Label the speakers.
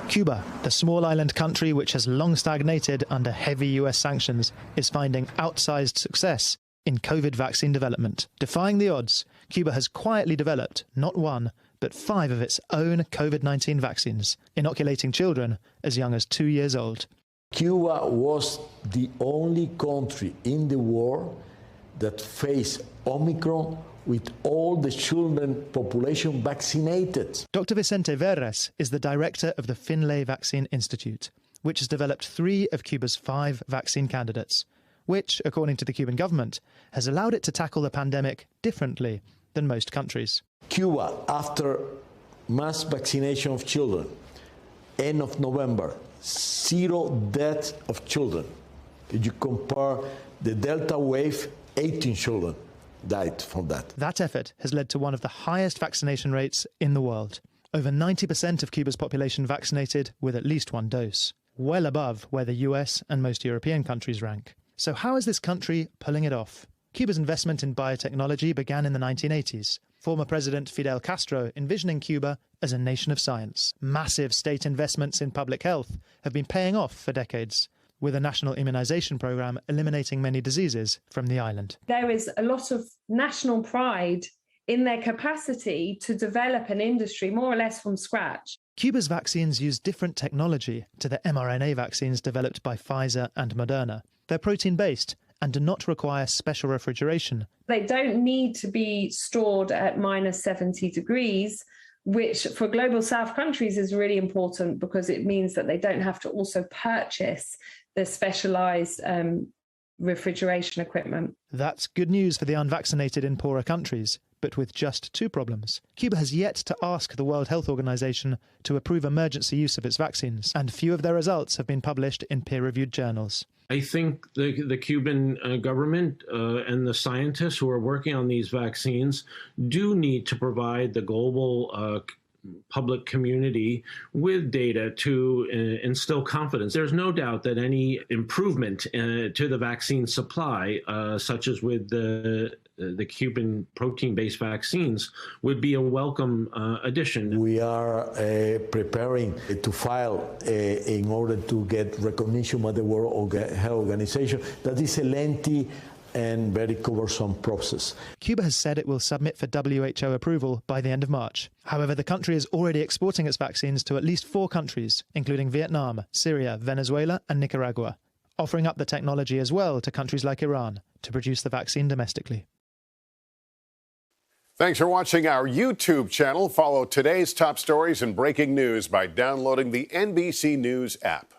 Speaker 1: Cuba, the small island country which has long stagnated under heavy US sanctions, is finding outsized success in COVID vaccine development. Defying the odds, Cuba has quietly developed not one, but 5 of its own COVID-19 vaccines, inoculating children as young as 2 years old.
Speaker 2: Cuba was the only country in the world that faced Omicron with all the children population vaccinated.
Speaker 1: Dr. Vicente Verres is the director of the Finlay Vaccine Institute, which has developed 3 of Cuba's 5 vaccine candidates, which, according to the Cuban government, has allowed it to tackle the pandemic differently than most countries.
Speaker 2: Cuba, after mass vaccination of children, end of November, 0 deaths of children. If you compare the Delta wave, 18 children died from that.
Speaker 1: That effort has led to one of the highest vaccination rates in the world. Over 90% of Cuba's population vaccinated with at least 1 dose, well above where the US and most European countries rank. So how is this country pulling it off? Cuba's investment in biotechnology began in the 1980s. Former President Fidel Castro envisioning Cuba as a nation of science. Massive state investments in public health have been paying off for decades, with a national immunization program eliminating many diseases from the island.
Speaker 3: There is a lot of national pride in their capacity to develop an industry more or less from scratch.
Speaker 1: Cuba's vaccines use different technology to the mRNA vaccines developed by Pfizer and Moderna. They're protein-based and do not require special refrigeration.
Speaker 3: They don't need to be stored at minus 70 degrees, which for global south countries is really important because it means that they don't have to also purchase the specialized refrigeration equipment.
Speaker 1: That's good news for the unvaccinated in poorer countries, but with just 2 problems. Cuba has yet to ask the World Health Organization to approve emergency use of its vaccines, and few of their results have been published in peer-reviewed journals.
Speaker 4: I think the Cuban government and the scientists who are working on these vaccines do need to provide the global public community with data to instill confidence. There's no doubt that any improvement to the vaccine supply, such as with the Cuban protein-based vaccines, would be a welcome addition.
Speaker 2: We are preparing to file in order to get recognition by the World Health Organization. That is a lengthy and very cumbersome process.
Speaker 1: Cuba has said it will submit for WHO approval by the end of March. However, the country is already exporting its vaccines to at least 4 countries, including Vietnam, Syria, Venezuela and Nicaragua, offering up the technology as well to countries like Iran to produce the vaccine domestically.
Speaker 5: Thanks for watching our YouTube channel. Follow today's top stories and breaking news by downloading the NBC News app.